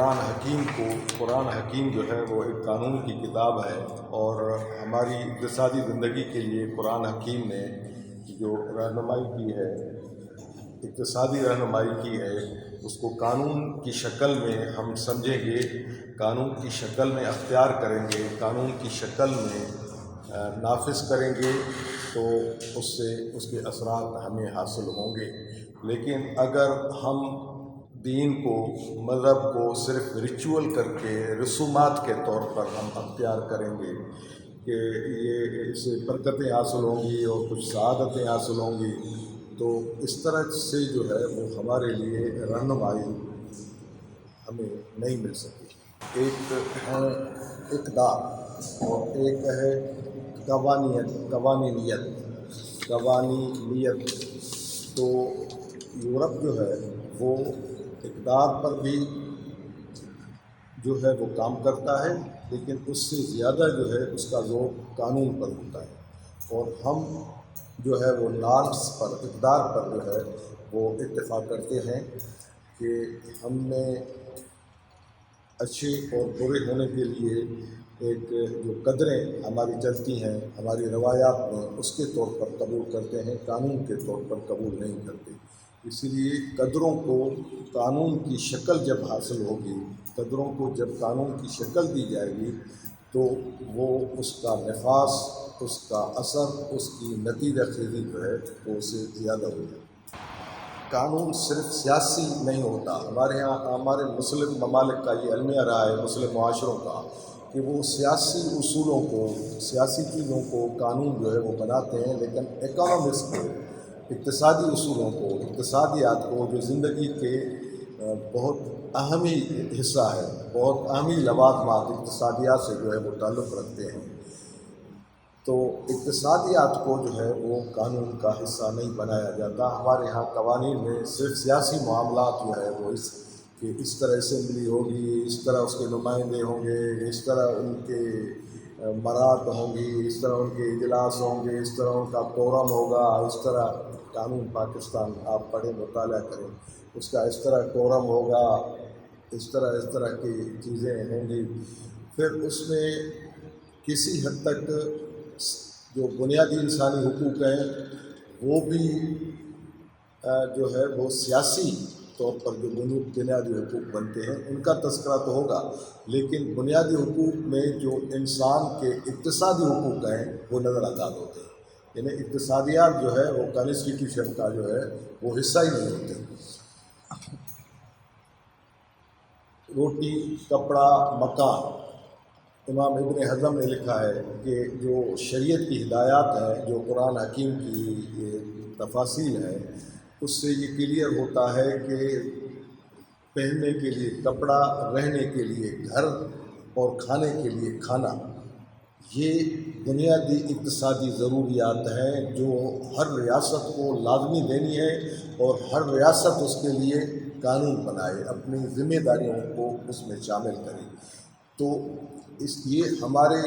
قرآن حکیم جو ہے وہ ایک قانون کی کتاب ہے، اور ہماری اقتصادی زندگی کے لیے قرآن حکیم نے جو رہنمائی کی ہے، اقتصادی رہنمائی کی ہے، اس کو قانون کی شکل میں ہم سمجھیں گے، قانون کی شکل میں اختیار کریں گے، قانون کی شکل میں نافذ کریں گے، تو اس کے اثرات ہمیں حاصل ہوں گے۔ لیکن اگر ہم دین کو، مذہب کو صرف ریچول کر کے، رسومات کے طور پر ہم اختیار کریں گے کہ یہ اس سے برکتیں حاصل ہوں گی اور کچھ سعادتیں حاصل ہوں گی، تو اس طرح سے جو ہے وہ ہمارے لیے رہنمائی ہمیں نہیں مل سکتی۔ ایک ہے اقدار اور ایک ہے قوانینیت۔ تو یورپ جو ہے وہ اقدار پر بھی جو ہے وہ کام کرتا ہے، لیکن اس سے زیادہ جو ہے اس کا زور قانون پر ہوتا ہے، اور ہم جو ہے وہ نارمس پر، اقدار پر جو ہے وہ اتفاق کرتے ہیں کہ ہم نے اچھے اور برے ہونے کے لیے ایک جو قدریں ہماری چلتی ہیں ہماری روایات میں، اس کے طور پر قبول کرتے ہیں، قانون کے طور پر قبول نہیں کرتے۔ اسی لیے قدروں کو قانون کی شکل جب حاصل ہوگی، قدروں کو جب قانون کی شکل دی جائے گی، تو وہ اس کا نفاذ، اس کا اثر، اس کی نتیجہ خیزی جو ہے وہ اس سے زیادہ ہوگی۔ قانون صرف سیاسی نہیں ہوتا۔ ہمارے ہاں، ہمارے مسلم ممالک کا یہ المیہ رہا ہے، مسلم معاشروں کا، کہ وہ سیاسی اصولوں کو، سیاسی چیزوں کو قانون جو ہے وہ بناتے ہیں، لیکن اکانومکس کو، اقتصادی اصولوں کو، اقتصادیات کو، جو زندگی کے بہت اہمی حصہ ہے، بہت اہمی لوازمات اقتصادیات سے جو ہے وہ تعلق رکھتے ہیں، تو اقتصادیات کو جو ہے وہ قانون کا حصہ نہیں بنایا جاتا۔ ہمارے ہاں قوانین میں صرف سیاسی معاملات جو ہے وہ اس طرح اسمبلی ہوگی، اس طرح اس کے نمائندے ہوں گے، اس طرح ان کے مراد ہوں گی، اس طرح ان کے اجلاس ہوں گے، اس طرح ان کا کورم ہوگا، اس طرح قانون پاکستان آپ پڑھیں، مطالعہ کریں، اس کا اس طرح کورم ہوگا، اس طرح کی چیزیں ہوں گی۔ پھر اس میں کسی حد تک جو بنیادی انسانی حقوق ہیں وہ بھی جو ہے وہ سیاسی طور پر جو بنیادی حقوق بنتے ہیں ان کا تذکرہ تو ہوگا، لیکن بنیادی حقوق میں جو انسان کے اقتصادی حقوق ہیں وہ نظر انداز ہوتے ہیں، یعنی اقتصادیات جو ہے وہ کانسٹیٹیوشن کا جو ہے وہ حصہ ہی نہیں ہوتے۔ روٹی، کپڑا، مکان، امام ابن حزم نے لکھا ہے کہ جو شریعت کی ہدایات ہیں، جو قرآن حکیم کی تفاصیل ہیں، اس سے یہ کلیئر ہوتا ہے کہ پہننے کے لیے کپڑا، رہنے کے لیے گھر اور کھانے کے لیے کھانا، یہ بنیادی اقتصادی ضروریات ہیں جو ہر ریاست کو لازمی دینی ہے، اور ہر ریاست اس کے لیے قانون بنائے، اپنی ذمہ داریوں کو اس میں شامل کرے۔ تو اس لیے ہمارے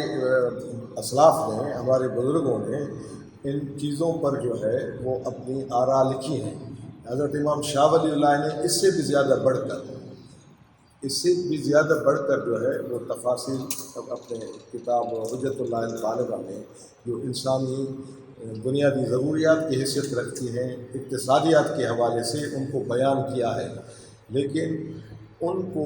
اسلاف نے، ہمارے بزرگوں نے ان چیزوں پر جو ہے وہ اپنی آراء لکھی ہیں۔ حضرت امام شاہ ولی اللہ نے اس سے بھی زیادہ بڑھ کر جو ہے وہ تفاصیل اپنے کتاب حجت اللہ البالغہ میں جو انسانی بنیادی ضروریات کی حیثیت رکھتی ہیں، اقتصادیات کے حوالے سے ان کو بیان کیا ہے، لیکن ان کو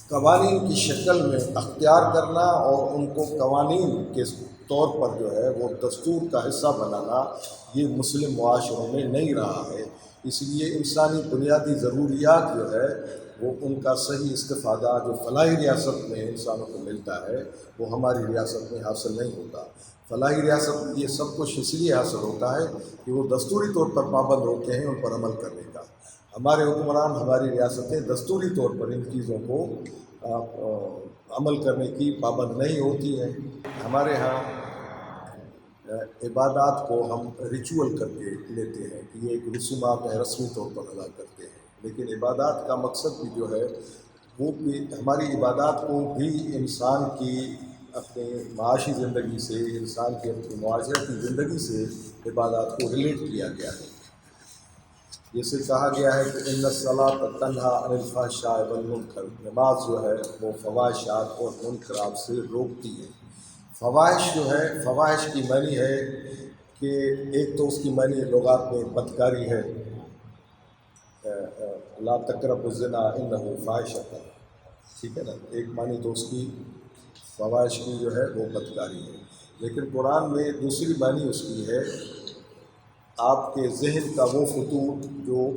قوانین کی شکل میں اختیار کرنا اور ان کو قوانین کے طور پر جو ہے وہ دستور کا حصہ بنانا، یہ مسلم معاشروں میں نہیں رہا ہے۔ اس لیے انسانی بنیادی ضروریات جو ہے وہ ان کا صحیح استفادہ جو فلاحی ریاست میں انسانوں کو ملتا ہے وہ ہماری ریاست میں حاصل نہیں ہوتا۔ فلاحی ریاست میں یہ سب کچھ اس لیے حاصل ہوتا ہے کہ وہ دستوری طور پر پابند ہوتے ہیں ان پر عمل کرنے کا۔ ہمارے حکمران، ہماری ریاستیں دستوری طور پر ان چیزوں کو عمل کرنے کی پابند نہیں ہوتی ہیں۔ ہمارے ہاں عبادات کو ہم ریچول کر کے لیتے ہیں کہ یہ ایک رسومات ہیں، رسمی طور پر ادا کرتے ہیں، لیکن عبادات کا مقصد بھی جو ہے وہ بھی، ہماری عبادات کو بھی انسان کی اپنے معاشی زندگی سے، انسان کی اپنی معاشرتی زندگی سے عبادات کو ریلیٹ کیا گیا ہے۔ جیسے کہا گیا ہے کہ ان الصلاۃ تنہا عن الفحشاء والمنکر، نماز جو ہے وہ فواحشات اور منکرات سے روکتی ہے۔ فواحش جو ہے، فواحش کی معنی ہے کہ ایک تو اس کی معنی لغات میں بدکاری ہے، لا تقربوا الزنا انہ فاحشۃ، ٹھیک ہے نا، ایک معنی تو اس کی فواحش کی جو ہے وہ بدکاری ہے، لیکن قرآن میں دوسری معنی اس کی ہے آپ کے ذہن کا وہ خطوط جو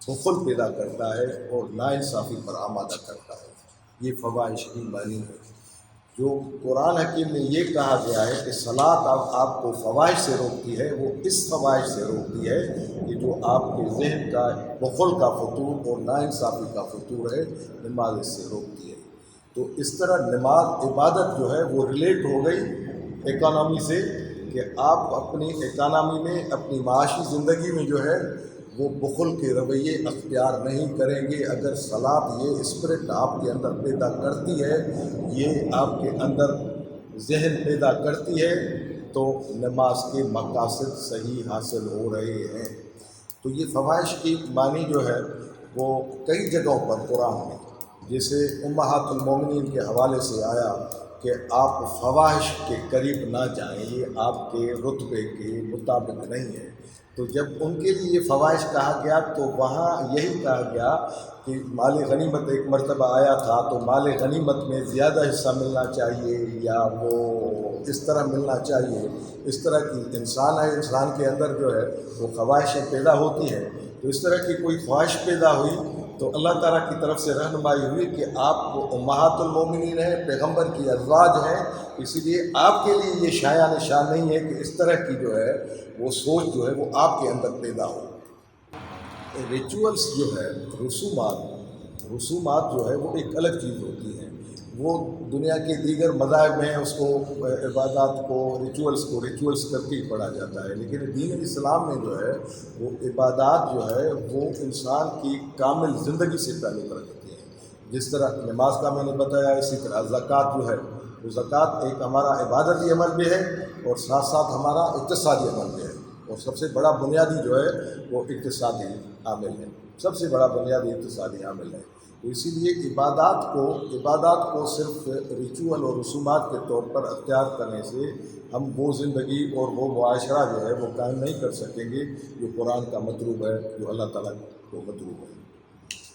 بخل پیدا کرتا ہے اور ناانصافی پر آمادہ کرتا ہے، یہ فواحش کی معنی ہے۔ جو قرآن حکیم میں یہ کہا گیا ہے کہ صلاۃ آپ کو فواحش سے روکتی ہے، وہ اس فواحش سے روکتی ہے کہ جو آپ کے ذہن کا بخل کا فطور اور ناانصافی کا فطور ہے، نماز اس سے روکتی ہے۔ تو اس طرح نماز عبادت جو ہے وہ ریلیٹ ہو گئی اکانومی سے، کہ آپ اپنی اکانومی میں، اپنی معاشی زندگی میں جو ہے وہ بخل کے رویے اختیار نہیں کریں گے۔ اگر صلاۃ یہ اسپرٹ آپ کے اندر پیدا کرتی ہے، یہ آپ کے اندر ذہن پیدا کرتی ہے، تو نماز کے مقاصد صحیح حاصل ہو رہے ہیں۔ تو یہ فواحش کی معنی جو ہے وہ کئی جگہوں پر قرآن میں، جیسے امہات المومنین کے حوالے سے آیا کہ آپ فواحش کے قریب نہ جائیں، یہ آپ کے رتبے کے مطابق نہیں ہے۔ تو جب ان کے لیے یہ فواحش کہا گیا تو وہاں یہی کہا گیا کہ مال غنیمت ایک مرتبہ آیا تھا، تو مال غنیمت میں زیادہ حصہ ملنا چاہیے یا وہ اس طرح ملنا چاہیے، اس طرح کی انسان ہے، انسان کے اندر جو ہے وہ خواہشیں پیدا ہوتی ہیں۔ تو اس طرح کی کوئی خواہش پیدا ہوئی تو اللہ تعالیٰ کی طرف سے رہنمائی ہوئی کہ آپ وہ امہات المومنین ہیں، پیغمبر کی ازواج ہیں، اسی لیے آپ کے لیے یہ شایع نشان نہیں ہے کہ اس طرح کی جو ہے وہ سوچ جو ہے وہ آپ کے اندر پیدا ہو۔ ریچولس جو ہے، رسومات جو ہے وہ ایک الگ چیز ہوتی ہیں، وہ دنیا کے دیگر مذاہب میں اس کو عبادات کو ریچولس کر کے ہی پڑھا جاتا ہے، لیکن دین اسلام میں جو ہے وہ عبادات جو ہے وہ انسان کی کامل زندگی سے تعلق رکھتی ہیں۔ جس طرح نماز کا میں نے بتایا، اسی طرح زکوٰۃ جو ہے، وہ زکوٰۃ ایک ہمارا عبادتی عمل بھی ہے اور ساتھ ساتھ ہمارا اقتصادی عمل بھی ہے، اور سب سے بڑا بنیادی جو ہے وہ اقتصادی عامل ہے، سب سے بڑا بنیادی اقتصادی عامل ہے۔ تو اسی لیے عبادات کو صرف ریچول اور رسومات کے طور پر اختیار کرنے سے ہم وہ زندگی اور وہ معاشرہ جو ہے وہ قائم نہیں کر سکیں گے جو قرآن کا مطلوب ہے، جو اللہ تعالیٰ کو مطلوب ہے۔